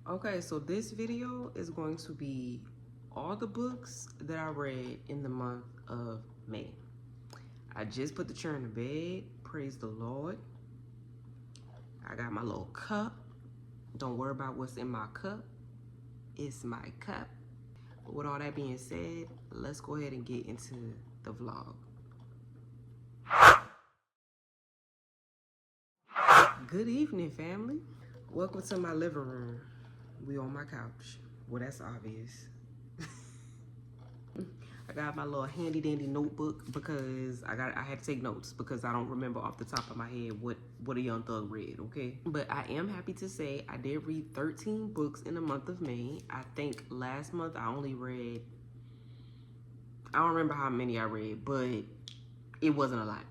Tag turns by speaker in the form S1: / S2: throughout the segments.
S1: Okay, so this video is going to be all the books that I read in the month of May. I just put the children to bed, praise the Lord. I got my little cup. Don't worry about what's in my cup. It's my cup. But with all that being said, let's go ahead and get into the vlog. Good evening, family. Welcome to my living room. We on my couch. Well, that's obvious. I got my little handy dandy notebook because I had to take notes because I don't remember off the top of my head what a young thug read, okay? But I am happy to say I did read 13 books in the month of May. I think last month I only read, I don't remember how many I read, but it wasn't a lot.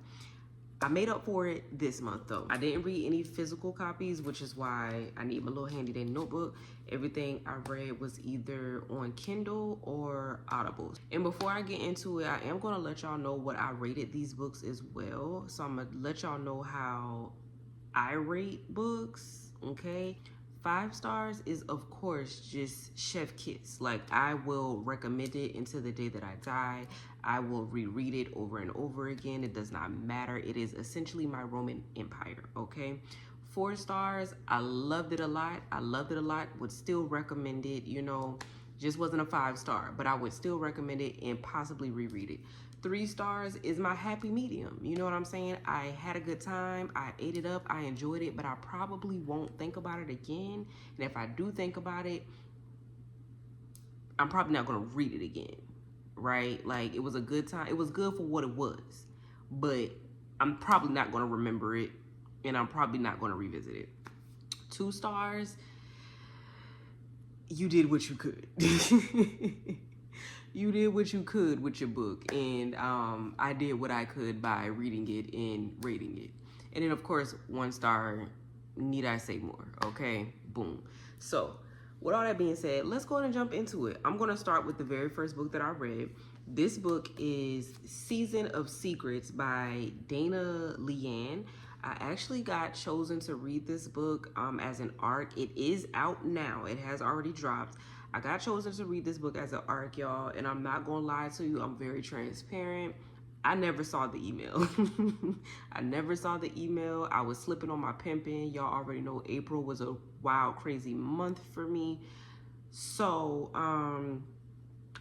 S1: I made up for it this month though. I didn't read any physical copies, which is why I need my little handy dandy notebook. Everything I read was either on Kindle or Audible. And before I get into it, I am gonna let y'all know what I rated these books as well. So I'm gonna let y'all know how I rate books, okay? 5 stars is, of course, just chef kiss. Like, I will recommend it until the day that I die. I will reread it over and over again. It does not matter. It is essentially my Roman Empire, okay? 4 stars, I loved it a lot. Would still recommend it, you know. Just wasn't a 5 star, but I would still recommend it and possibly reread it. 3 stars is my happy medium. You know what I'm saying? I had a good time. I ate it up. I enjoyed it, but I probably won't think about it again. And if I do think about it, I'm probably not going to read it again, right? Like, it was a good time. It was good for what it was, but I'm probably not going to remember it, and I'm probably not going to revisit it. 2 stars, you did what you could. You did what you could with your book, and I did what I could by reading it and rating it. And then, of course, 1 star, need I say more, okay? Boom. So, with all that being said, let's go ahead and jump into it. I'm going to start with the very first book that I read. This book is Season of Secrets by Dana Leanne. I actually got chosen to read this book as an ARC. It is out now. It has already dropped. I got chosen to read this book as an ARC, y'all, and I'm not gonna lie to you, I'm very transparent. I never saw the email. I never saw the email. I was slipping on my pimping. Y'all already know April was a wild, crazy month for me. So,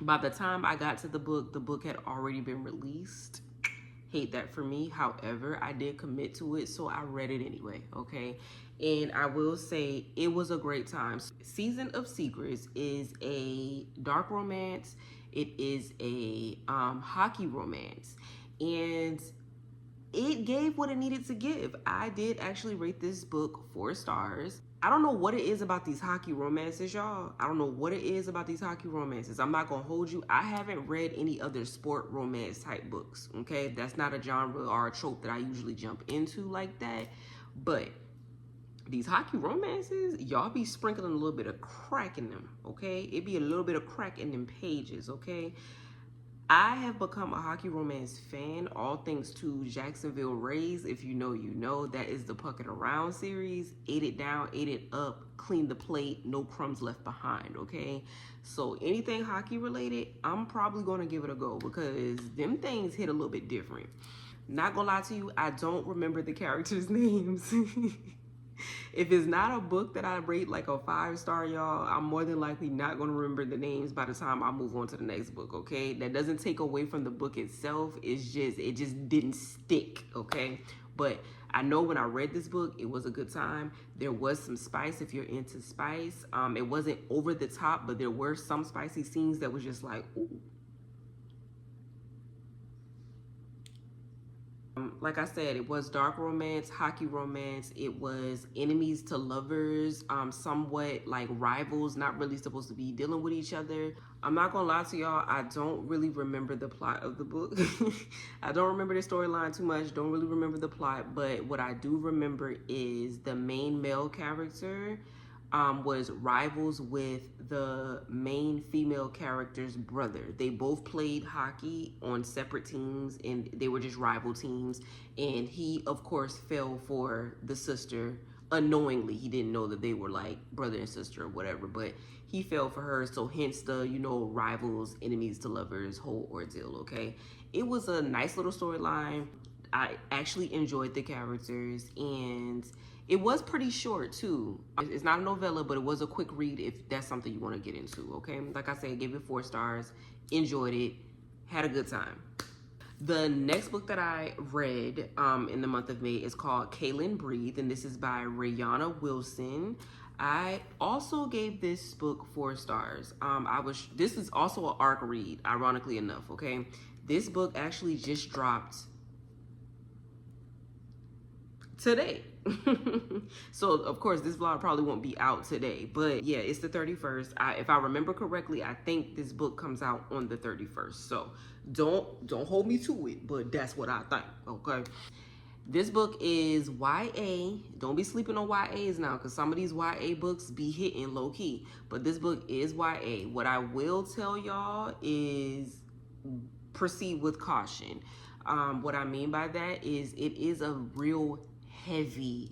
S1: by the time I got to the book had already been released. Hate that for me. However, I did commit to it, so I read it anyway, okay? And I will say it was a great time. Season of Secrets is a dark romance. It is a hockey romance. And it gave what it needed to give. I did actually rate this book 4 stars. I don't know what it is about these hockey romances, y'all. I don't know what it is about these hockey romances. I'm not gonna hold you. I haven't read any other sport romance type books, okay? That's not a genre or a trope that I usually jump into like that. But these hockey romances, y'all be sprinkling a little bit of crack in them, okay? It be a little bit of crack in them pages, okay? I have become a hockey romance fan, all thanks to Jacksonville Rays. If you know, you know. That is the Puck It Around series. Ate it down, ate it up, cleaned the plate, no crumbs left behind, okay? So anything hockey related, I'm probably going to give it a go because them things hit a little bit different. Not gonna lie to you, I don't remember the characters' names. If it's not a book that I rate like a 5 star, y'all, I'm more than likely not going to remember the names by the time I move on to the next book, okay? That doesn't take away from the book itself. It just didn't stick, okay? But I know when I read this book, it was a good time. There was some spice if you're into spice. It wasn't over the top, but there were some spicy scenes that was just like, ooh. Like I said, it was dark romance, hockey romance. It was enemies to lovers, somewhat like rivals, not really supposed to be dealing with each other. I'm not gonna lie to y'all, I don't really remember the plot of the book. I don't remember the storyline too much, don't really remember the plot, but what I do remember is the main male character was rivals with the main female character's brother. They both played hockey on separate teams and they were just rival teams. And he, of course, fell for the sister unknowingly. He didn't know that they were like brother and sister or whatever, but he fell for her. So hence the, you know, rivals, enemies to lovers whole ordeal, okay? It was a nice little storyline. I actually enjoyed the characters, and it was pretty short too. It's not a novella, but it was a quick read if that's something you want to get into, okay? Like I said, I gave it 4 stars, enjoyed it, had a good time. The next book that I read in the month of May is called Kaylin Breathe, and this is by Rihanna Wilson. I also gave this book 4 stars. This is also an ARC read, ironically enough, okay? This book actually just dropped today. So of course this vlog probably won't be out today, but yeah, it's the 31st. If I remember correctly, I think this book comes out on the 31st. So don't hold me to it, but that's what I think, okay? This book is YA. Don't be sleeping on YAs now, because some of these YA books be hitting low key, but this book is YA. What I will tell y'all is proceed with caution. What I mean by that is it is a real heavy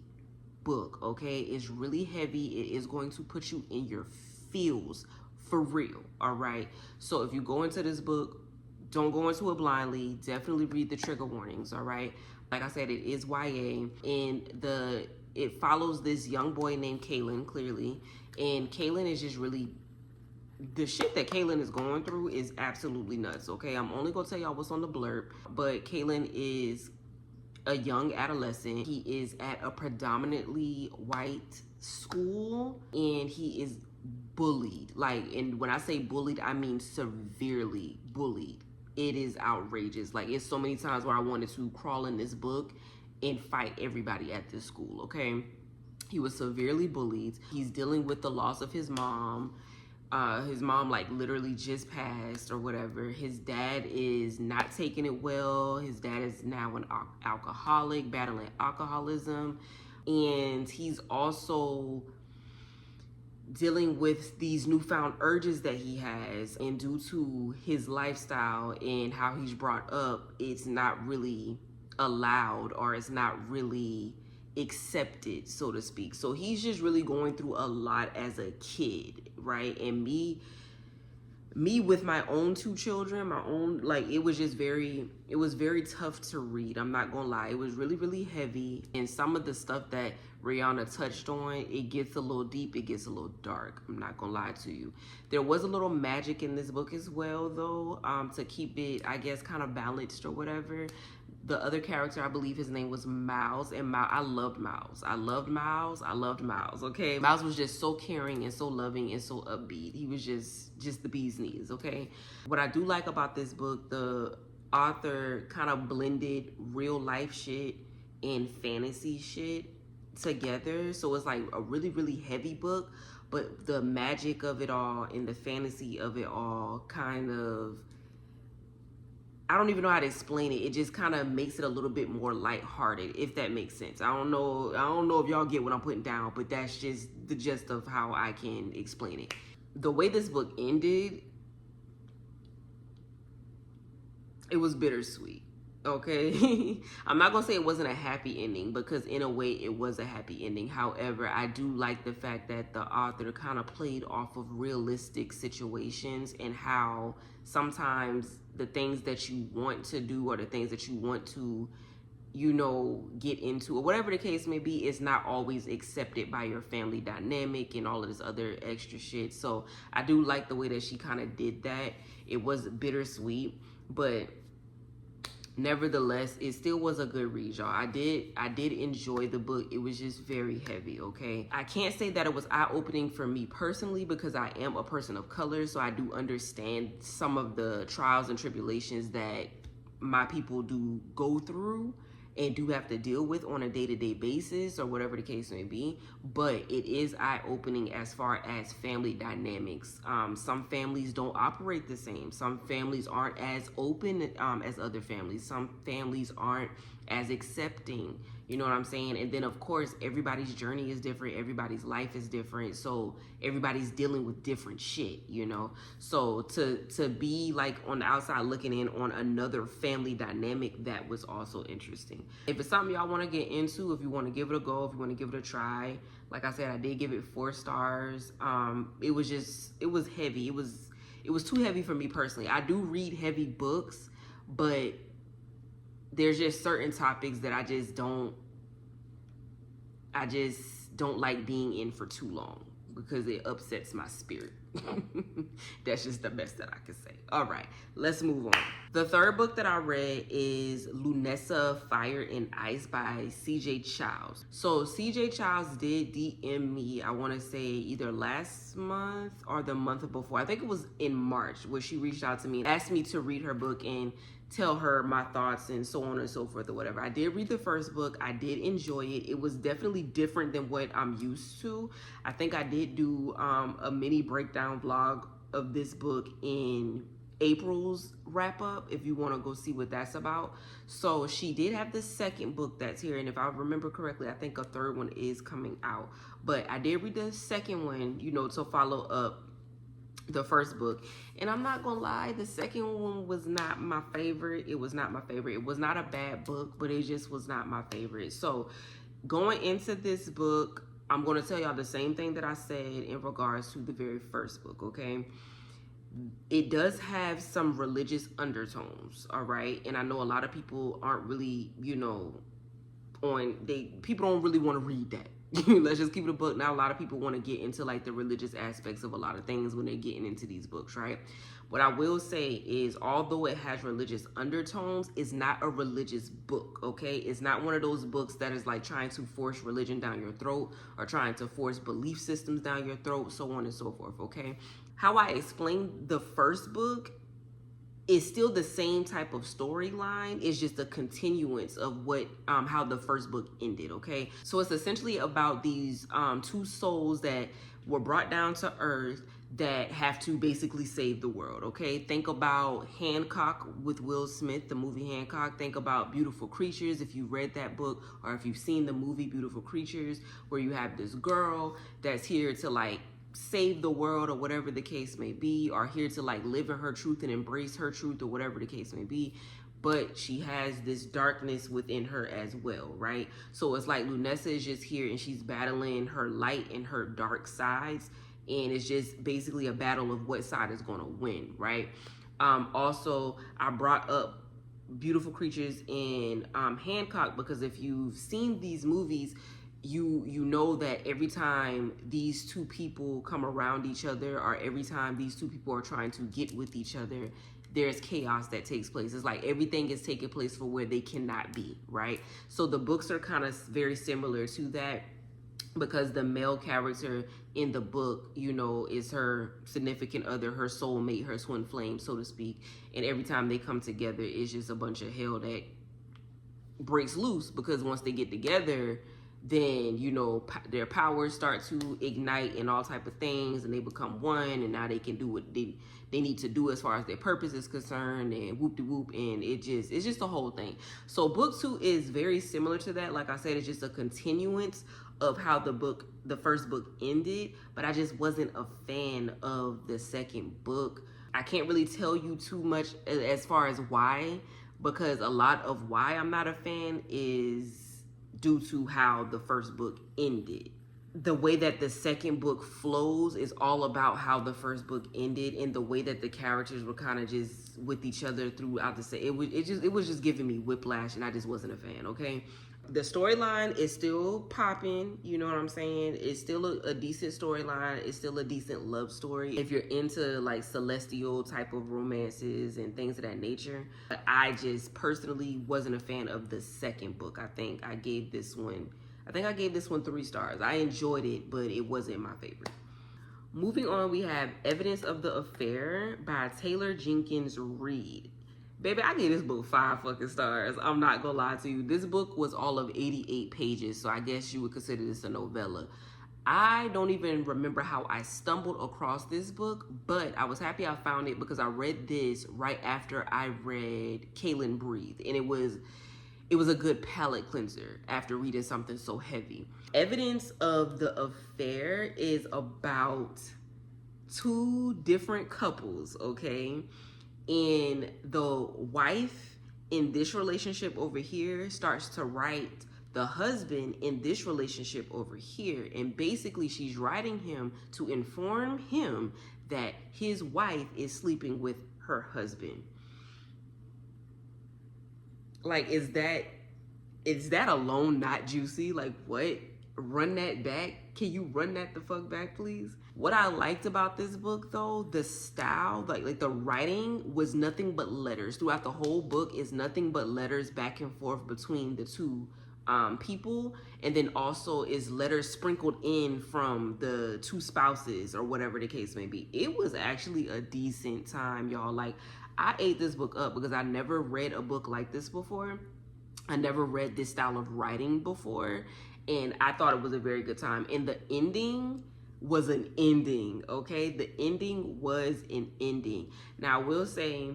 S1: book, okay? It's really heavy. It is going to put you in your feels for real, all right? So if you go into this book, don't go into it blindly. Definitely read the trigger warnings, all right? Like I said, it is YA, and it follows this young boy named Kaylin, clearly, and Kaylin is just really, the shit that Kaylin is going through is absolutely nuts, okay? I'm only gonna tell y'all what's on the blurb, but Kaylin is a young adolescent. He is at a predominantly white school, and he is bullied. Like, and when I say bullied, I mean severely bullied. It is outrageous. Like, it's so many times where I wanted to crawl in this book and fight everybody at this school, okay? He was severely bullied. He's dealing with the loss of his mom. His mom like literally just passed or whatever. His dad is not taking it well. His dad is now an alcoholic, battling alcoholism. And he's also dealing with these newfound urges that he has. And due to his lifestyle and how he's brought up, it's not really allowed, or it's not really accepted, so to speak. So he's just really going through a lot as a kid, right? And me with my own 2 children, like, it was very tough to read. I'm not gonna lie. It was really, really heavy. And some of the stuff that Rihanna touched on, it gets a little deep, it gets a little dark. I'm not gonna lie to you. There was a little magic in this book as well, though, to keep it, I guess, kind of balanced or whatever. The other character, I believe his name was Miles, and I loved Miles. I loved Miles, okay? Miles was just so caring and so loving and so upbeat. He was just the bee's knees, okay? What I do like about this book, the author kind of blended real life shit and fantasy shit together. So it's like a really, really heavy book, but the magic of it all and the fantasy of it all kind of, I don't even know how to explain it. It just kind of makes it a little bit more lighthearted, if that makes sense. I don't know if y'all get what I'm putting down, but that's just the gist of how I can explain it. The way this book ended, it was bittersweet, okay? I'm not gonna say it wasn't a happy ending, because in a way it was a happy ending. However, I do like the fact that the author kind of played off of realistic situations, and how sometimes the things that you want to do, or the things that you want to, you know, get into, or whatever the case may be, is not always accepted by your family dynamic and all of this other extra shit. So I do like the way that she kind of did that. It was bittersweet, but nevertheless, it still was a good read, y'all. I did enjoy the book. It was just very heavy, okay? I can't say that it was eye-opening for me personally, because I am a person of color, so I do understand some of the trials and tribulations that my people do go through and do have to deal with on a day-to-day basis, or whatever the case may be. But it is eye-opening as far as family dynamics. Some families don't operate the same. Some families aren't as open as other families. Some families aren't as accepting. You know what I'm saying? And then of course, everybody's journey is different. Everybody's life is different. So everybody's dealing with different shit, you know? So to be like on the outside looking in on another family dynamic, that was also interesting. If it's something y'all want to get into, if you want to give it a go, if you want to give it a try, like I said, I did give it 4 stars. It was heavy. It was too heavy for me personally. I do read heavy books, but there's just certain topics that I just don't like being in for too long because it upsets my spirit. That's just the best that I can say. All right, let's move on. The third book that I read is Lunessa, Fire and Ice by C.J. Childs. So C.J. Childs did DM me, I want to say either last month or the month before. I think it was in March where she reached out to me and asked me to read her book and tell her my thoughts and so on and so forth or whatever. I did read the first book. I did enjoy it. It was definitely different than what I'm used to. I think I did do a mini breakdown vlog of this book in April's wrap up, if you want to go see what that's about. So she did have the second book that's here, and if I remember correctly, I think a third one is coming out. But I did read the second one, you know, to follow up the first book, and I'm not gonna lie, the second one was not my favorite. It was not my favorite. It was not a bad book, but it just was not my favorite. So going into this book, I'm gonna tell y'all the same thing that I said in regards to the very first book, okay? It does have some religious undertones, all right? And I know a lot of people aren't really, you know, people don't really want to read that. Let's just keep it a book. Now a lot of people want to get into like the religious aspects of a lot of things when they're getting into these books, right? What I will say is, although it has religious undertones, it's not a religious book, okay? It's not one of those books that is like trying to force religion down your throat or trying to force belief systems down your throat, so on and so forth, okay? How I explained the first book is still the same type of storyline. It's just a continuance of what how the first book ended, okay? So it's essentially about these 2 souls that were brought down to earth that have to basically save the world, okay? Think about Hancock with Will Smith, the movie Hancock. Think about Beautiful Creatures, if you read that book or if you've seen the movie Beautiful Creatures, where you have this girl that's here to like save the world or whatever the case may be, or here to like live in her truth and embrace her truth or whatever the case may be, but she has this darkness within her as well, right? So it's like Lunessa is just here and she's battling her light and her dark sides, and it's just basically a battle of what side is going to win, right? Also, I brought up Beautiful Creatures in Hancock because if you've seen these movies, you know that every time these 2 people come around each other, or every time these 2 people are trying to get with each other, there's chaos that takes place. It's like everything is taking place for where they cannot be, right? So the books are kind of very similar to that, because the male character in the book, you know, is her significant other, her soulmate, her twin flame, so to speak. And every time they come together, it's just a bunch of hell that breaks loose, because once they get together, then, you know, their powers start to ignite and all type of things, and they become one, and now they can do what they need to do as far as their purpose is concerned, and whoop-de-whoop, and it's just the whole thing. So book 2 is very similar to that. Like I said, it's just a continuance of how the first book ended, but I just wasn't a fan of the second book. I can't really tell you too much as far as why, because a lot of why I'm not a fan is due to how the first book ended. The way that the second book flows is all about how the first book ended, and the way that the characters were kind of just with each other throughout the set. It was just giving me whiplash, and I just wasn't a fan, okay? The storyline is still popping, you know what I'm saying? It's still a decent storyline. It's still a decent love story if you're into like celestial type of romances and things of that nature. But I just personally wasn't a fan of the second book. I think I gave this one 3 stars. I enjoyed it, but it wasn't my favorite. Moving on, we have Evidence of the Affair by Taylor Jenkins Reid. Baby, I gave this book 5 fucking stars. I'm not gonna lie to you. This book was all of 88 pages, so I guess you would consider this a novella. I don't even remember how I stumbled across this book, but I was happy I found it because I read this right after I read Kaylin Breathe. And it was a good palate cleanser after reading something so heavy. Evidence of the Affair is about two different couples, okay? And the wife in this relationship over here starts to write the husband in this relationship over here. And basically she's writing him to inform him that his wife is sleeping with her husband. Like, is that alone not juicy? Like, what? Run that back? Can you run that the fuck back, please? What I liked about this book, though, the style, like the writing was nothing but letters. Throughout the whole book is nothing but letters back and forth between the two people, and then also is letters sprinkled in from the two spouses or whatever the case may be. It was actually a decent time, y'all. Like, I ate this book up because I never read a book like this before. I never read this style of writing before, and I thought it was a very good time. And the ending was an ending, okay? The ending was an ending. Now, I will say,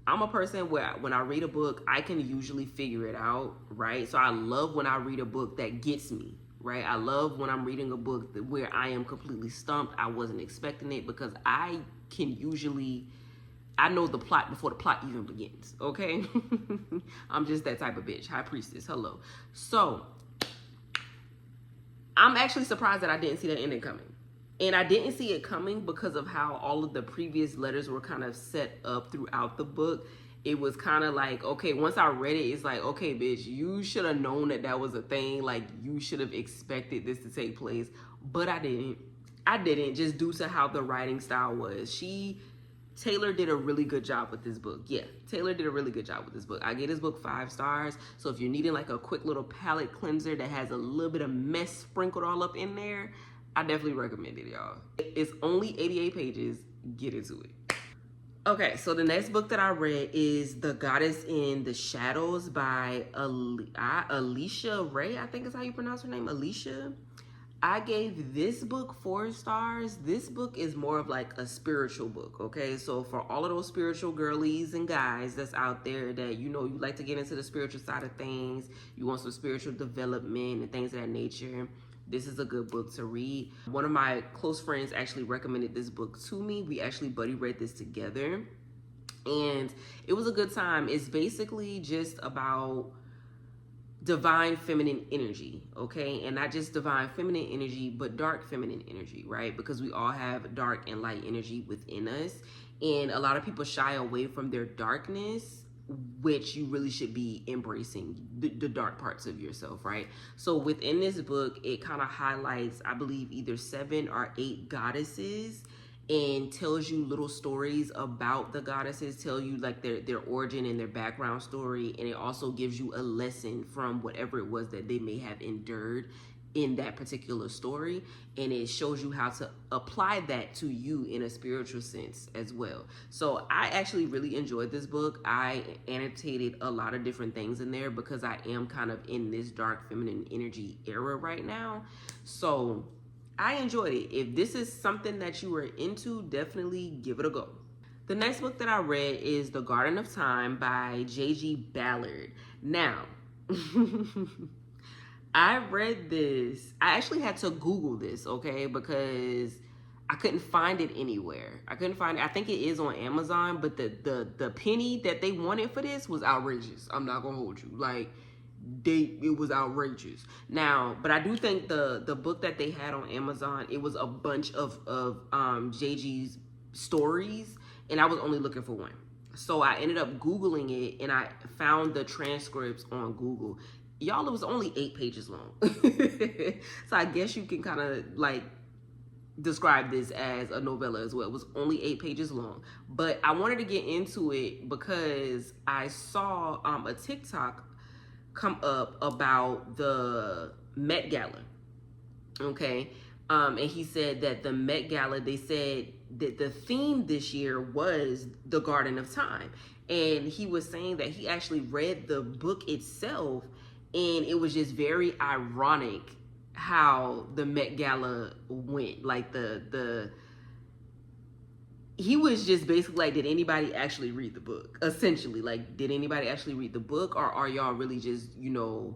S1: I'm a person where when I read a book, I can usually figure it out, right? So I love when I read a book that gets me, right? I love when I'm reading a book where I am completely stumped. I wasn't expecting it, because I know the plot before the plot even begins, okay? I'm just that type of bitch. High priestess, hello. So I'm actually surprised that I didn't see that ending coming. And I didn't see it coming because of how all of the previous letters were kind of set up throughout the book. It was kind of like, okay, once I read it, it's like, okay, bitch, you should have known that that was a thing. Like, you should have expected this to take place. But I didn't. I didn't, just due to how the writing style was. Taylor did a really good job with this book. Yeah, Taylor did a really good job with this book. I gave this book 5 stars. So if you're needing like a quick little palate cleanser that has a little bit of mess sprinkled all up in there, I definitely recommend it, y'all. It's only 88 pages. Get into it. Okay, so the next book that I read is The Goddess in the Shadows by Alicia Ray. I think is how you pronounce her name, Alicia. I gave this book 4 stars. This book is more of like a spiritual book, okay? So for all of those spiritual girlies and guys that's out there that, you know, you like to get into the spiritual side of things, you want some spiritual development and things of that nature, this is a good book to read. One of my close friends actually recommended this book to me. We actually buddy read this together, and it was a good time. It's basically just about divine feminine energy, okay? And not just divine feminine energy, but dark feminine energy, right? Because we all have dark and light energy within us, and a lot of people shy away from their darkness, which you really should be embracing the dark parts of yourself, right? So within this book, it kind of highlights, I believe, either 7 or 8 goddesses, and tells you little stories about the goddesses, tell you like their origin and their background story, and it also gives you a lesson from whatever it was that they may have endured in that particular story, and it shows you how to apply that to you in a spiritual sense as well. So I actually really enjoyed this book. I annotated a lot of different things in there because I am kind of in this dark feminine energy era right now. So I enjoyed it. If this is something that you are into, definitely give it a go. The next book that I read is The Garden of Time by J.G. Ballard. Now, I read this. I actually had to Google this, okay, because I couldn't find it anywhere. I couldn't find it. I think it is on Amazon, but the penny that they wanted for this was outrageous. I'm not gonna hold you. Like, it was outrageous. Now, but I do think the book that they had on Amazon, it was a bunch of JG's stories, and I was only looking for one. So I ended up Googling it, and I found the transcripts on Google. Y'all, it was only 8 pages long. So I guess you can kind of like describe this as a novella as well. It was only 8 pages long, but I wanted to get into it because I saw a TikTok come up about the Met Gala, okay? And he said that the Met Gala, they said that the theme this year was the Garden of Time. And he was saying that he actually read the book itself, and it was just very ironic how the Met Gala went. Like the he was just basically like, did anybody actually read the book? Essentially, like, did anybody actually read the book, or are y'all really just, you know,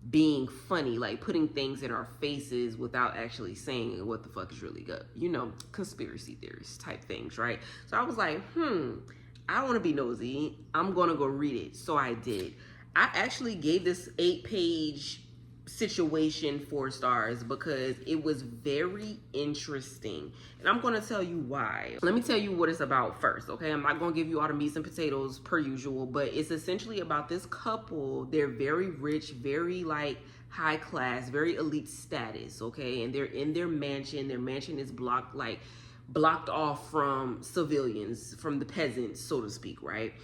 S1: being funny, like putting things in our faces without actually saying what the fuck is really good? You know, conspiracy theories type things, right? So I was like, I want to be nosy. I'm going to go read it. So I did. I actually gave this 8-page situation 4 stars because it was very interesting, and I'm going to tell you why. Let me tell you what it's about first, okay? I'm not going to give you all the meats and potatoes per usual, but it's essentially about this couple. They're very rich, very like high class, very elite status, okay? And they're in their mansion. Their mansion is blocked off from civilians, from the peasants, so to speak, right?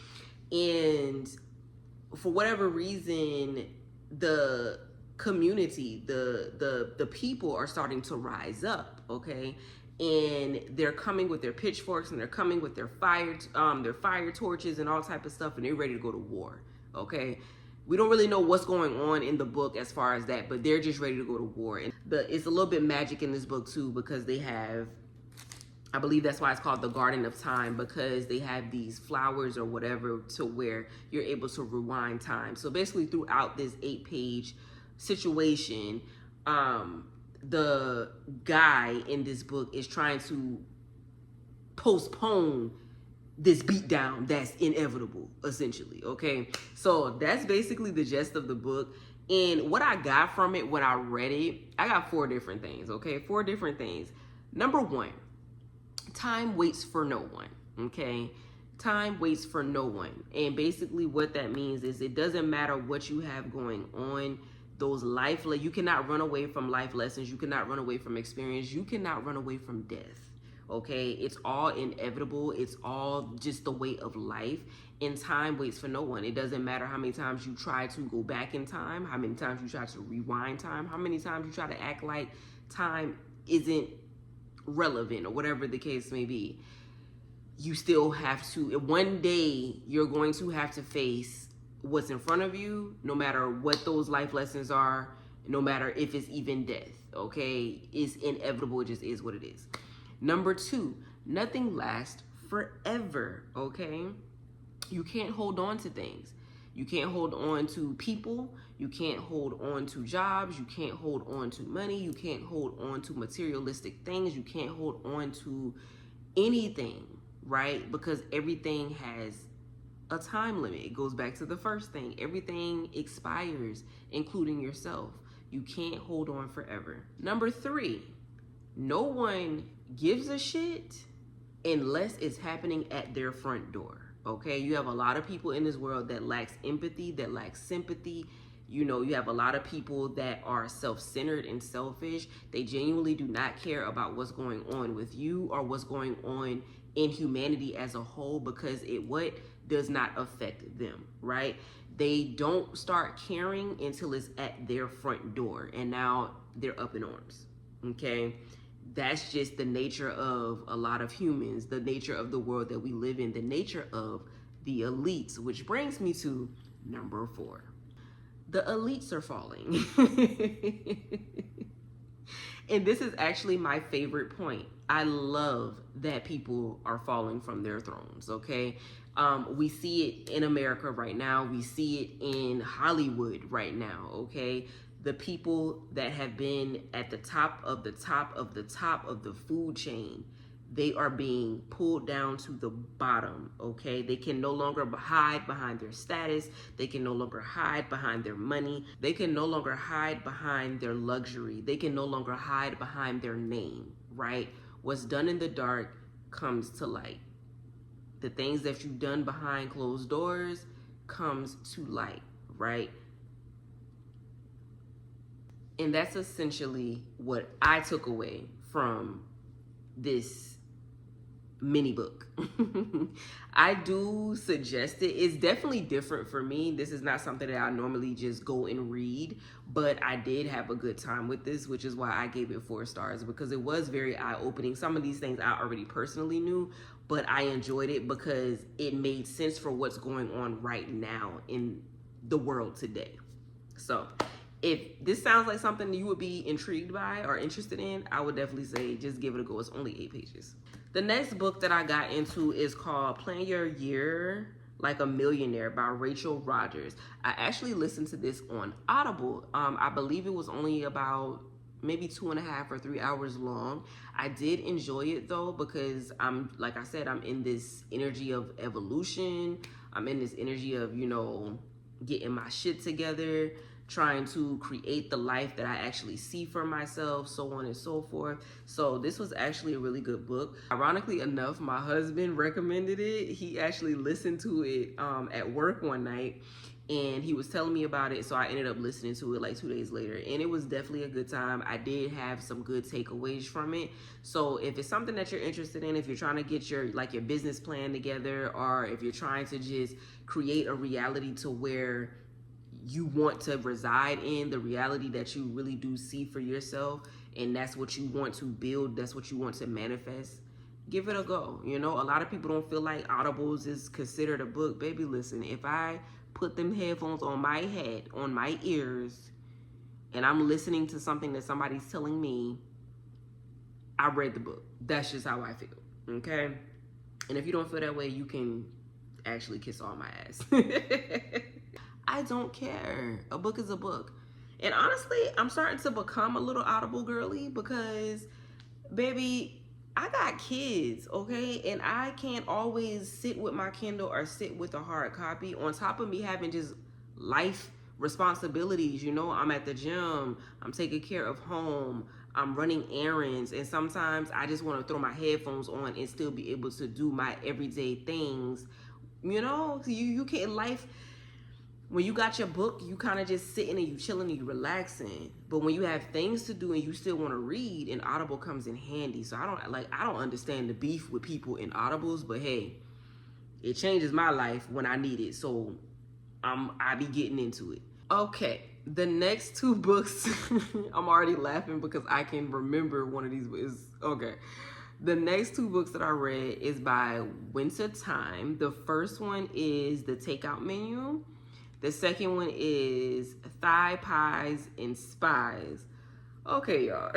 S1: And for whatever reason, the community, the people are starting to rise up, okay? And they're coming with their pitchforks, and they're coming with their fire torches and all type of stuff, and they're ready to go to war, okay? We don't really know what's going on in the book as far as that, but they're just ready to go to war. And it's a little bit magic in this book too, because they have, I believe that's why it's called the Garden of Time, because they have these flowers or whatever to where you're able to rewind time. So basically throughout this 8-page situation, the guy in this book is trying to postpone this beatdown that's inevitable, essentially, okay? So that's basically the gist of the book. And what I got from it when I read it, I got 4 different things, okay? 4 different things. Number 1, time waits for no one, okay? Time waits for no one. And basically what that means is it doesn't matter what you have going on. Those you cannot run away from life lessons. You cannot run away from experience. You cannot run away from death, okay? It's all inevitable. It's all just the way of life. And time waits for no one. It doesn't matter how many times you try to go back in time, how many times you try to rewind time, how many times you try to act like time isn't relevant or whatever the case may be. You still have to, one day you're going to have to face what's in front of you, no matter what those life lessons are, no matter if it's even death, okay? It's inevitable. It just is what it is. Number 2, nothing lasts forever, okay? You can't hold on to things. You can't hold on to people. You can't hold on to jobs. You can't hold on to money. You can't hold on to materialistic things. You can't hold on to anything, right? Because everything has a time limit. It goes back to the first thing. Everything expires, including yourself. You can't hold on forever. Number 3, no one gives a shit unless it's happening at their front door. Okay, you have a lot of people in this world that lacks empathy, that lacks sympathy. You know, you have a lot of people that are self-centered and selfish. They genuinely do not care about what's going on with you or what's going on in humanity as a whole, because it does not affect them, right? They don't start caring until it's at their front door, and now they're up in arms, okay? That's just the nature of a lot of humans, the nature of the world that we live in, the nature of the elites, which brings me to number 4. The elites are falling. And this is actually my favorite point. I love that people are falling from their thrones, okay? We see it in America right now. We see it in Hollywood right now, okay? The people that have been at the top of the top of the top of the food chain, they are being pulled down to the bottom, okay? They can no longer hide behind their status. They can no longer hide behind their money. They can no longer hide behind their luxury. They can no longer hide behind their name, right? What's done in the dark comes to light. The things that you've done behind closed doors comes to light, right? And that's essentially what I took away from this mini book. I do suggest it. It's definitely different for me. This is not something that I normally just go and read, but I did have a good time with this, which is why I gave it 4 stars, because it was very eye-opening. Some of these things I already personally knew, but I enjoyed it because it made sense for what's going on right now in the world today. So if this sounds like something you would be intrigued by or interested in, I would definitely say just give it a go. It's only 8 pages. The next book that I got into is called Plan Your Year Like a Millionaire by Rachel Rogers. I actually listened to this on Audible. I believe it was only about maybe 2.5 or 3 hours long. I did enjoy it though, because like I said, I'm in this energy of evolution. I'm in this energy of, you know, getting my shit together, trying to create the life that I actually see for myself, so on and so forth. So this was actually a really good book. Ironically enough, my husband recommended it. He actually listened to it at work one night, and he was telling me about it, so I ended up listening to it like 2 days later, and it was definitely a good time. I did have some good takeaways from it. So if it's something that you're interested in, if you're trying to get your business plan together, or if you're trying to just create a reality to where you want to reside in, the reality that you really do see for yourself, and that's what you want to build, that's what you want to manifest, give it a go. You know, a lot of people don't feel like Audibles is considered a book. Baby, listen, if I put them headphones on my head, on my ears, and I'm listening to something that somebody's telling me, I read the book. That's just how I feel, okay? And if you don't feel that way, you can actually kiss all my ass. I don't care. A book is a book. And honestly, I'm starting to become a little Audible girly because, baby, I got kids, okay? And I can't always sit with my Kindle or sit with a hard copy, on top of me having just life responsibilities. You know, I'm at the gym, I'm taking care of home, I'm running errands, and sometimes I just want to throw my headphones on and still be able to do my everyday things. You know, you can't, life, when you got your book, you kind of just sitting and you chilling and you relaxing. But when you have things to do and you still want to read, and Audible comes in handy. So I don't understand the beef with people in Audibles, but hey, it changes my life when I need it. So I be getting into it. Okay, the next two books, I'm already laughing because I can remember one of these is okay. The next two books that I read is by Winter Time. The first one is The Takeout Menu. The second one is Thigh Pies and Spies. Okay, y'all.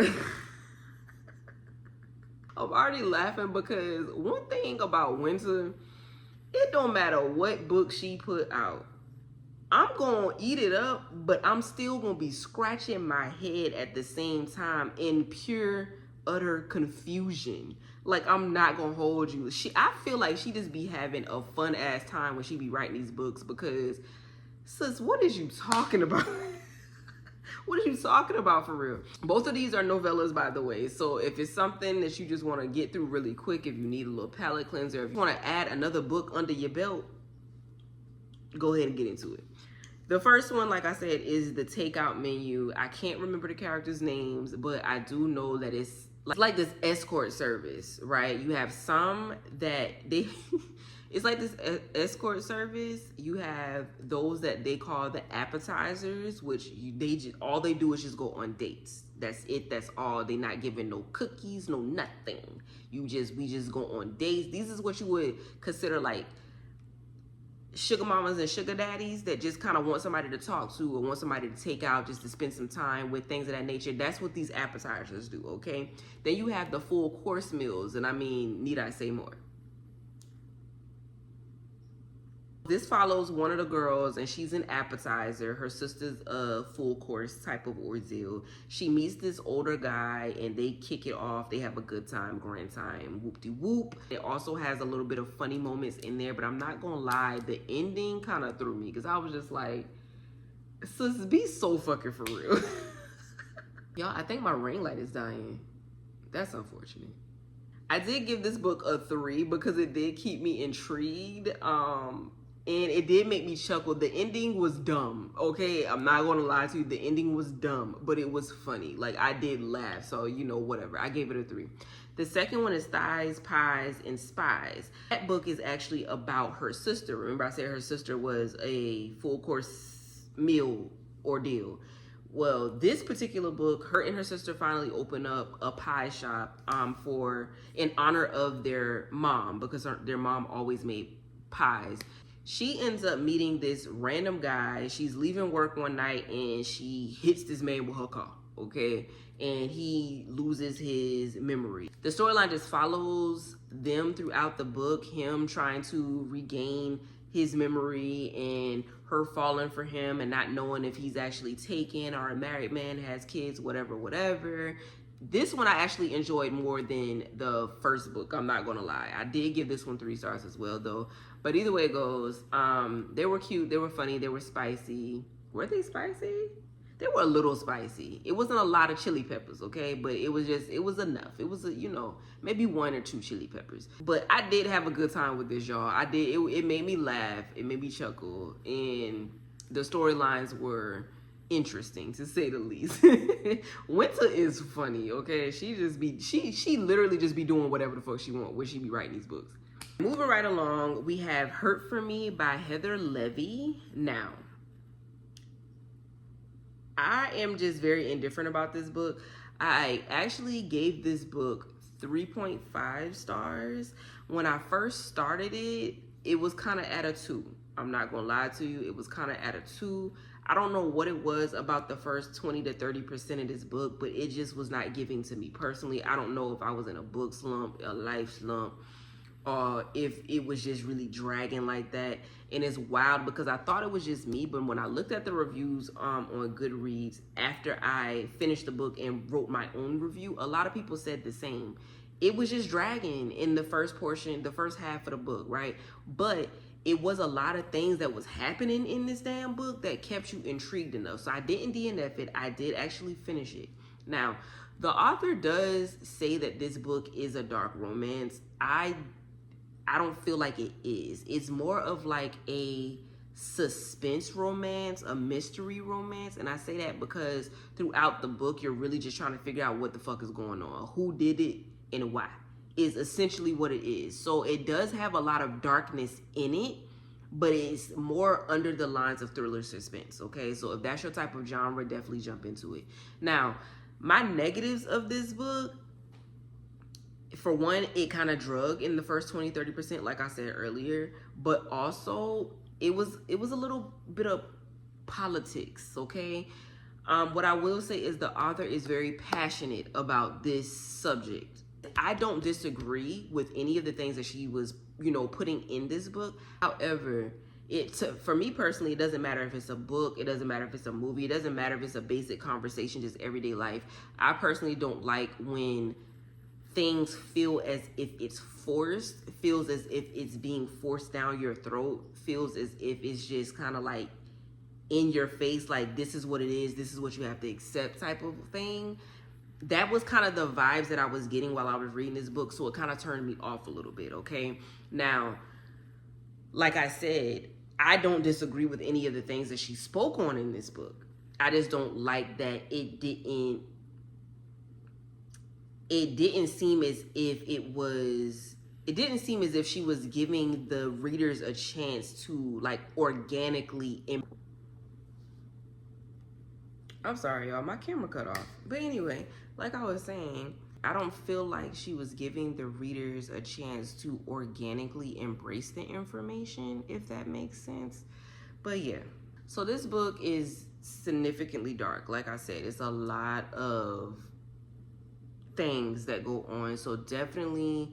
S1: I'm already laughing because one thing about Winter, it don't matter what book she put out, I'm gonna eat it up, but I'm still gonna be scratching my head at the same time in pure, utter confusion. Like, I'm not gonna hold you. I feel like she just be having a fun ass time when she be writing these books, because sis, what is you talking about? What are you talking about for real? Both of these are novellas, by the way. So if it's something that you just want to get through really quick, if you need a little palate cleanser, if you want to add another book under your belt, go ahead and get into it. The first one, like I said, is The Takeout Menu. I can't remember the characters' names, but I do know that it's like this escort service, right? You have some that they... It's like this escort service. You have those that they call the appetizers, which all they do is just go on dates. That's it. That's all. They're not giving no cookies, no nothing. We just go on dates. These is what you would consider like sugar mamas and sugar daddies that just kind of want somebody to talk to or want somebody to take out just to spend some time with, things of that nature. That's what these appetizers do, okay? Then you have the full course meals, and I mean, need I say more? This follows one of the girls, and she's an appetizer. Her sister's a full course type of ordeal. She meets this older guy, and they kick it off. They have a good time, grand time, whoop-de-whoop. It also has a little bit of funny moments in there, but I'm not gonna lie, the ending kind of threw me, because I was just like, sis, be so fucking for real. Y'all, I think my ring light is dying. That's unfortunate. I did give this book a 3 because it did keep me intrigued. And it did make me chuckle. The ending was dumb, okay? I'm not gonna lie to you. The ending was dumb, but it was funny. Like, I did laugh, so, you know, whatever. I gave it a 3. The second one is Thighs, Pies, and Spies. That book is actually about her sister. Remember I said her sister was a full course meal ordeal. Well, this particular book, her and her sister finally open up a pie shop in honor of their mom, because their mom always made pies. She ends up meeting this random guy. She's leaving work one night and she hits this man with her car. okay? And he loses his memory. The storyline just follows them throughout the book, him trying to regain his memory and her falling for him and not knowing if he's actually taken or a married man, has kids, whatever. This one I actually enjoyed more than the first book, I'm not gonna lie. I did give this one 3 stars as well though. But either way it goes, they were cute, they were funny, they were spicy. Were they spicy? They were a little spicy. It wasn't a lot of chili peppers, okay? But it was enough. It was, maybe 1 or 2 chili peppers. But I did have a good time with this, y'all. I did. It made me laugh. It made me chuckle. And the storylines were interesting, to say the least. Winter is funny, okay? She literally just be doing whatever the fuck she want when she be writing these books. Moving right along, we have Hurt for Me by Heather Levy. Now, I am just very indifferent about this book. I actually gave this book 3.5 stars. When I first started it, it was kind of at a 2. I'm not gonna lie to you, it was kind of at a 2. I don't know what it was about the first 20 to 30% of this book, but it just was not giving to me personally. I don't know if I was in a book slump, a life slump, or if it was just really dragging like that. And it's wild because I thought it was just me, but when I looked at the reviews on Goodreads after I finished the book and wrote my own review, a lot of people said the same. It was just dragging in the first portion, the first half of the book, right? But it was a lot of things that was happening in this damn book that kept you intrigued enough. So I didn't DNF it. I did actually finish it. Now, the author does say that this book is a dark romance. I don't feel like it is. It's more of like a suspense romance, a mystery romance. And I say that because throughout the book, you're really just trying to figure out what the fuck is going on. Who did it and why is essentially what it is. So it does have a lot of darkness in it, but it's more under the lines of thriller suspense, okay? So if that's your type of genre, definitely jump into it. Now, my negatives of this book, for one, it kind of drug in the first 20-30%, like I said earlier, but also it was a little bit of politics, okay? What I will say is the author is very passionate about this subject. I don't disagree with any of the things that she was, putting in this book. However, for me personally, it doesn't matter if it's a book, it doesn't matter if it's a movie, it doesn't matter if it's a basic conversation, just everyday life. I personally don't like when things feel as if it's forced, feels as if it's being forced down your throat, feels as if it's just kind of like in your face, like this is what it is, this is what you have to accept type of thing. That was kind of the vibes that I was getting while I was reading this book, so it kind of turned me off a little bit, okay? Now, like I said, I don't disagree with any of the things that she spoke on in this book. I just don't like that it didn't seem as if she was giving the readers a chance to like organically I'm sorry, y'all, my camera cut off. But anyway, like I was saying, I don't feel like she was giving the readers a chance to organically embrace the information, if that makes sense. But yeah, so this book is significantly dark. Like I said, it's a lot of things that go on, so definitely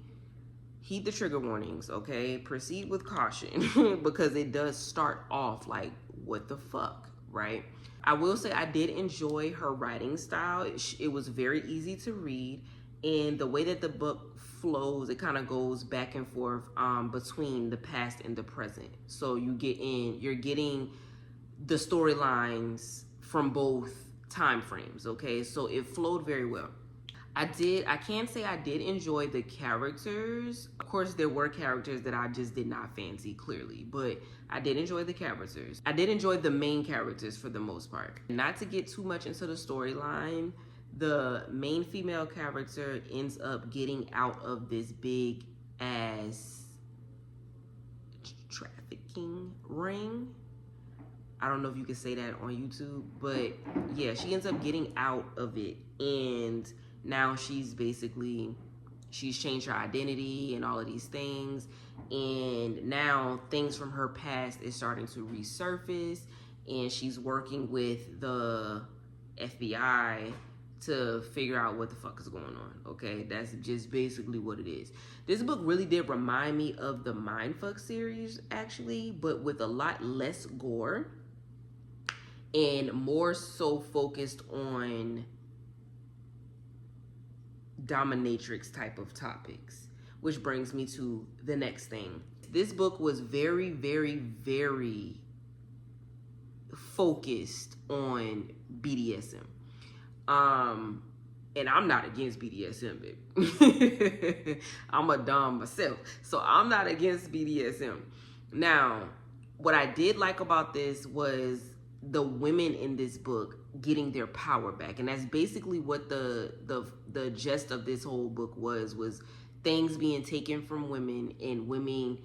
S1: heed the trigger warnings, okay? Proceed with caution because it does start off like, what the fuck, right? I will say I did enjoy her writing style. It was very easy to read, and the way that the book flows, it kind of goes back and forth between the past and the present. So you're getting the storylines from both time frames, okay? So it flowed very well. I can say I did enjoy the characters. Of course, there were characters that I just did not fancy, clearly, but I did enjoy the characters. I did enjoy the main characters for the most part. Not to get too much into the storyline, the main female character ends up getting out of this big ass trafficking ring. I don't know if you can say that on YouTube, but yeah, she ends up getting out of it, and now she's changed her identity and all of these things, and now things from her past is starting to resurface, and she's working with the FBI to figure out what the fuck is going on, okay? That's just basically what it is. This book really did remind me of the Mindfuck series, actually, but with a lot less gore and more so focused on dominatrix type of topics, which brings me to the next thing. This book was very, very, very focused on BDSM. And I'm not against BDSM, baby. I'm a dom myself, so I'm not against BDSM. Now, what I did like about this was the women in this book getting their power back, and that's basically what the gist of this whole book was things being taken from women and women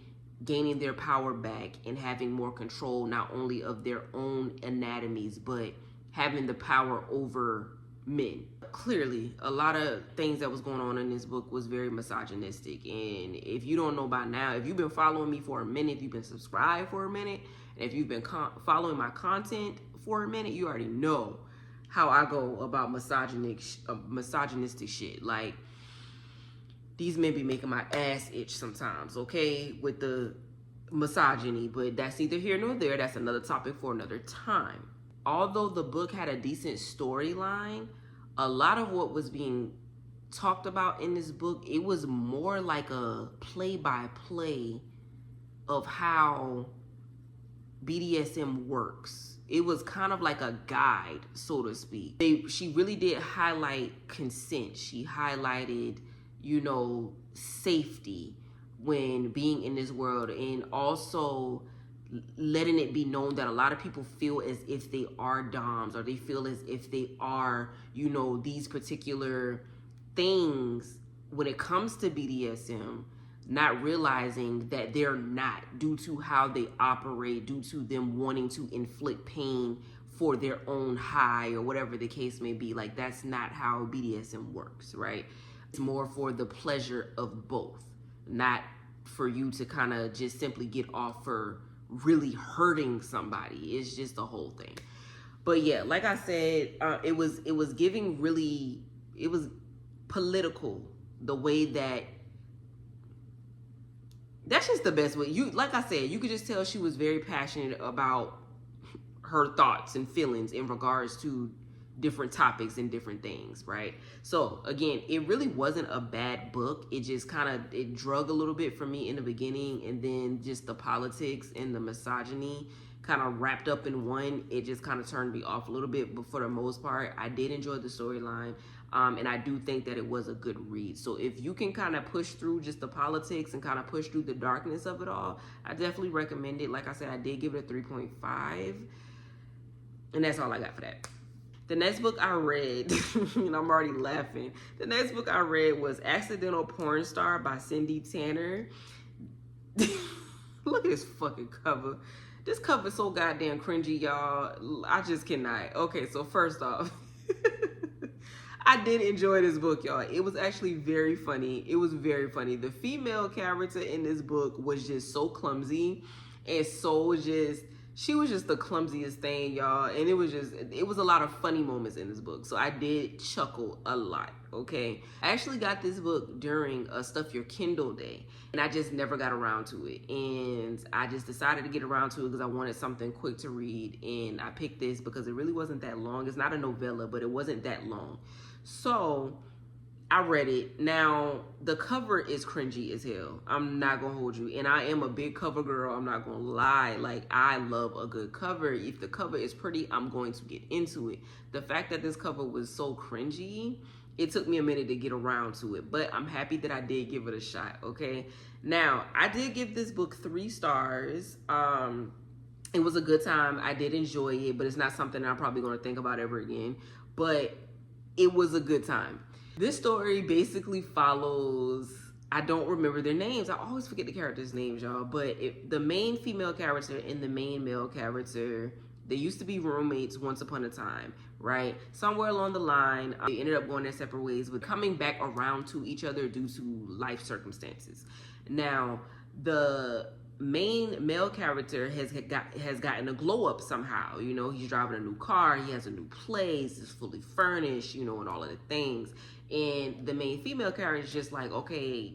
S1: gaining their power back and having more control not only of their own anatomies but having the power over men. Clearly, a lot of things that was going on in this book was very misogynistic, and if you don't know by now, if you've been following me for a minute, you've been subscribed for a minute, and if you've been following my content for a minute, you already know how I go about misogynistic shit. Like, these men be making my ass itch sometimes, okay, with the misogyny, but that's neither here nor there. That's another topic for another time. Although the book had a decent storyline, a lot of what was being talked about in this book, it was more like a play-by-play of how BDSM works. It was kind of like a guide, so to speak. She really did highlight consent. She highlighted, you know, safety when being in this world, and also letting it be known that a lot of people feel as if they are doms, or they feel as if they are, you know, these particular things when it comes to BDSM, not realizing that they're not, due to how they operate, due to them wanting to inflict pain for their own high or whatever the case may be. Like, that's not how BDSM works, right? It's more for the pleasure of both, not for you to kind of just simply get off for really hurting somebody. It's just the whole thing. But yeah, like I said, it was giving really, it was political, the way that's just the best way. Like I said, you could just tell she was very passionate about her thoughts and feelings in regards to different topics and different things, right? So again, it really wasn't a bad book. It just it drug a little bit for me in the beginning, and then just the politics and the misogyny kind of wrapped up in one. It just kind of turned me off a little bit, but for the most part, I did enjoy the storyline. And I do think that it was a good read. So if you can kind of push through just the politics and kind of push through the darkness of it all, I definitely recommend it. Like I said, I did give it a 3.5. And that's all I got for that. The next book I read, and I'm already laughing. The next book I read was Accidental Porn Star by Cindy Tanner. Look at this fucking cover. This cover is so goddamn cringy, y'all. I just cannot. Okay, so first off, I did enjoy this book, y'all. It was actually very funny. It was very funny. The female character in this book was just so clumsy, and so just, she was just the clumsiest thing, y'all. And it was a lot of funny moments in this book. So I did chuckle a lot, okay? I actually got this book during a Stuff Your Kindle day, and I just never got around to it. And I just decided to get around to it because I wanted something quick to read. And I picked this because it really wasn't that long. It's not a novella, but it wasn't that long. So I read it. Now, the cover is cringy as hell. I'm not gonna hold you. And I am a big cover girl. I'm not gonna lie. Like, I love a good cover. If the cover is pretty, I'm going to get into it. The fact that this cover was so cringy, it took me a minute to get around to it. But I'm happy that I did give it a shot, okay? Now, I did give this book 3 stars. It was a good time. I did enjoy it, but it's not something I'm probably gonna think about ever again. But it was a good time. This story basically follows, I don't remember their names. I always forget the characters' names, y'all. But the main female character and the main male character, they used to be roommates once upon a time, right? Somewhere along the line, they ended up going their separate ways, but coming back around to each other due to life circumstances. Now, the main male character has gotten a glow up somehow. You know, he's driving a new car, he has a new place, it's fully furnished, you know, and all of the things. And the main female character is just like, okay,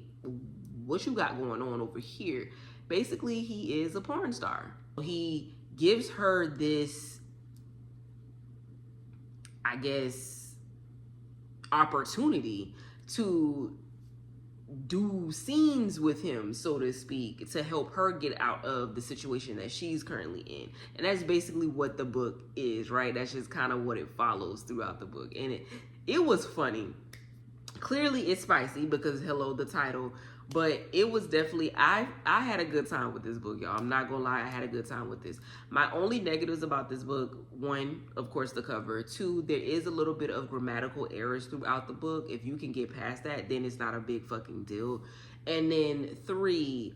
S1: what you got going on over here? Basically, he is a porn star. He gives her this, I guess, opportunity to do scenes with him, so to speak, to help her get out of the situation that she's currently in. And that's basically what the book is, right? That's just kind of what it follows throughout the book. And it was funny. Clearly it's spicy because hello, the title. But it was definitely, I had a good time with this book, y'all. I'm not gonna lie, I had a good time with this. My only negatives about this book, one, of course, the cover. Two, there is a little bit of grammatical errors throughout the book. If you can get past that, then it's not a big fucking deal. And then three,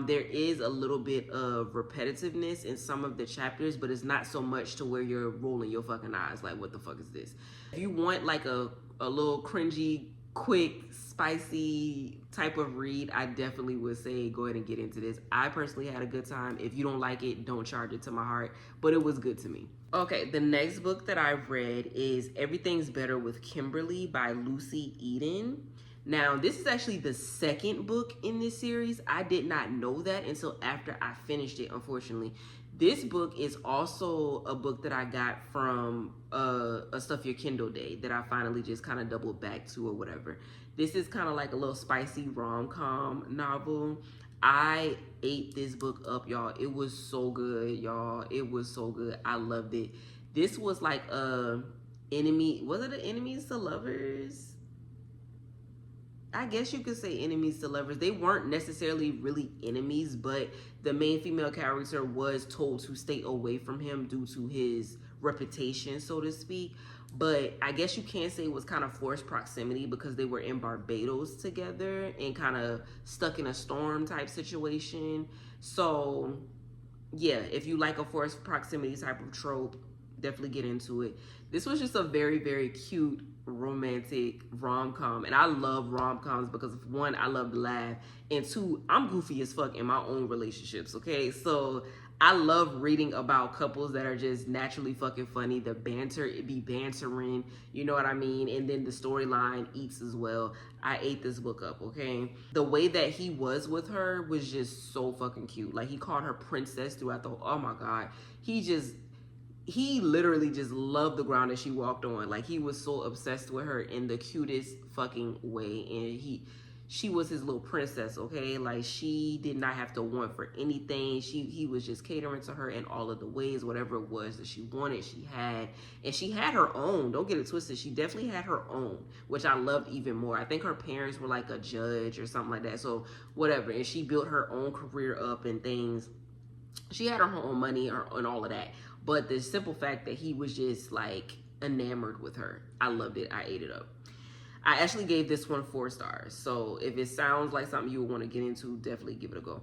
S1: there is a little bit of repetitiveness in some of the chapters, but it's not so much to where you're rolling your fucking eyes like, what the fuck is this? If you want like a little cringy, quick, spicy type of read, I definitely would say go ahead and get into this. I personally had a good time. If you don't like it, don't charge it to my heart, but it was good to me. Okay, the next book that I've read is Everything's Better with Kimberly by Lucy Eden. Now, this is actually the second book in this series. I did not know that until after I finished it, unfortunately. This book is also a book that I got from a Stuff Your Kindle day that I finally just kind of doubled back to or whatever. This is kind of like a little spicy rom-com novel. I ate this book up, y'all. It was so good, y'all. It was so good. I loved it. This was like was it an enemies to lovers? I guess you could say enemies to lovers. They weren't necessarily really enemies, but the main female character was told to stay away from him due to his reputation, so to speak. But I guess you can say it was kind of forced proximity because they were in Barbados together and kind of stuck in a storm type situation. So yeah, if you like a forced proximity type of trope, definitely get into it. This was just a very, very cute romantic rom-com, and I love rom-coms because one, I love to laugh, and two, I'm goofy as fuck in my own relationships, okay? So I love reading about couples that are just naturally fucking funny. The banter, it be bantering, you know what I mean? And then the storyline eats as well. I ate this book up, okay? The way that he was with her was just so fucking cute. Like, he called her princess throughout the whole, oh my God. He literally just loved the ground that she walked on. Like, he was so obsessed with her in the cutest fucking way. And she was his little princess, okay? Like, she did not have to want for anything. He was just catering to her in all of the ways, whatever it was that she wanted, she had. And she had her own. Don't get it twisted. She definitely had her own, which I loved even more. I think her parents were like a judge or something like that. So whatever. And she built her own career up and things. She had her own money and all of that. But the simple fact that he was just like enamored with her, I loved it. I ate it up. I actually gave this one 4 stars. So if it sounds like something you would want to get into, definitely give it a go.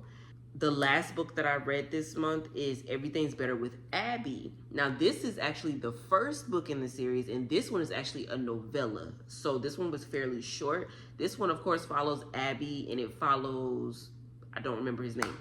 S1: The last book that I read this month is Everything's Better with Abby. Now, this is actually the first book in the series, and this one is actually a novella. So this one was fairly short. This one, of course, follows Abby, and it follows, I don't remember his name.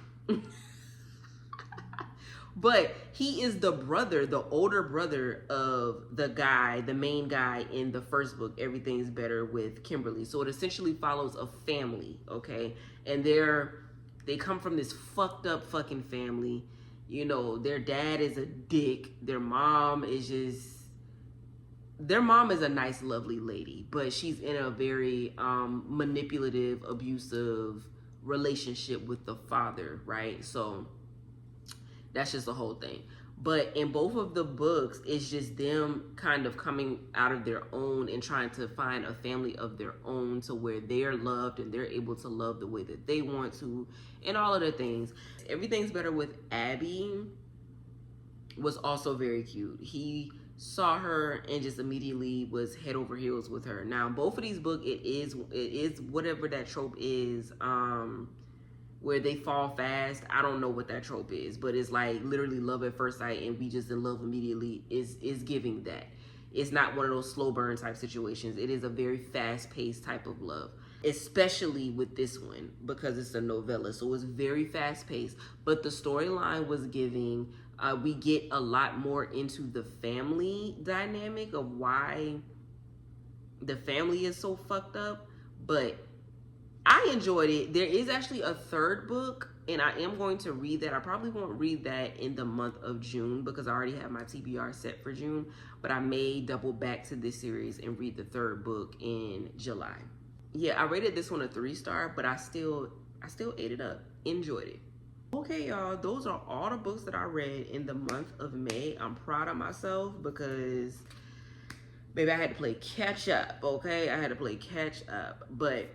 S1: But he is the brother, the older brother of the main guy in the first book, Everything's Better with Kimberly. So it essentially follows a family, okay? And they come from this fucked up fucking family. You know, their dad is a dick. Their mom is a nice, lovely lady, but she's in a very manipulative, abusive relationship with the father, right? So that's just the whole thing. But in both of the books, it's just them kind of coming out of their own and trying to find a family of their own to where they're loved and they're able to love the way that they want to and all of the things. Everything's Better with Abby was also very cute. He saw her and just immediately was head over heels with her. Now, both of these books, it is whatever that trope is, where they fall fast. I don't know what that trope is, but it's like literally love at first sight and be just in love immediately is giving that. It's not one of those slow burn type situations. It is a very fast paced type of love. especially with this one because it's a novella, so it's very fast paced. But the storyline was giving. We get a lot more into the family dynamic of why the family is so fucked up. But I enjoyed it. There is actually a third book, and I am going to read that. I probably won't read that in the month of June because I already have my TBR set for June, but I may double back to this series and read the third book in July. Yeah, I rated this one a 3-star, but I still ate it up. Enjoyed it. Okay, y'all, those are all the books that I read in the month of May. I'm proud of myself because, baby, I had to play catch up, okay? I had to play catch up. But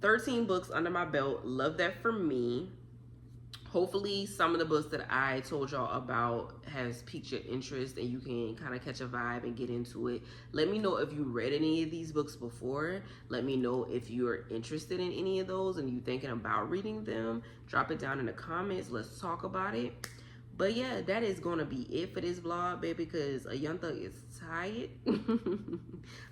S1: 13 books under my belt. Love that for me. Hopefully, some of the books that I told y'all about has piqued your interest and you can kind of catch a vibe and get into it. Let me know if you read any of these books before. Let me know if you're interested in any of those and you're thinking about reading them. Drop it down in the comments. Let's talk about it. But yeah, that is going to be it for this vlog, baby, because a young thug is tired.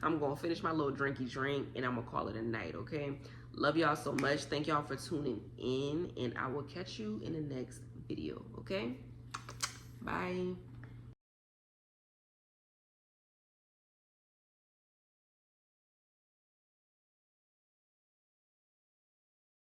S1: I'm going to finish my little drinky drink and I'm going to call it a night, okay? Love y'all so much. Thank y'all for tuning in, and I will catch you in the next video, okay? Bye.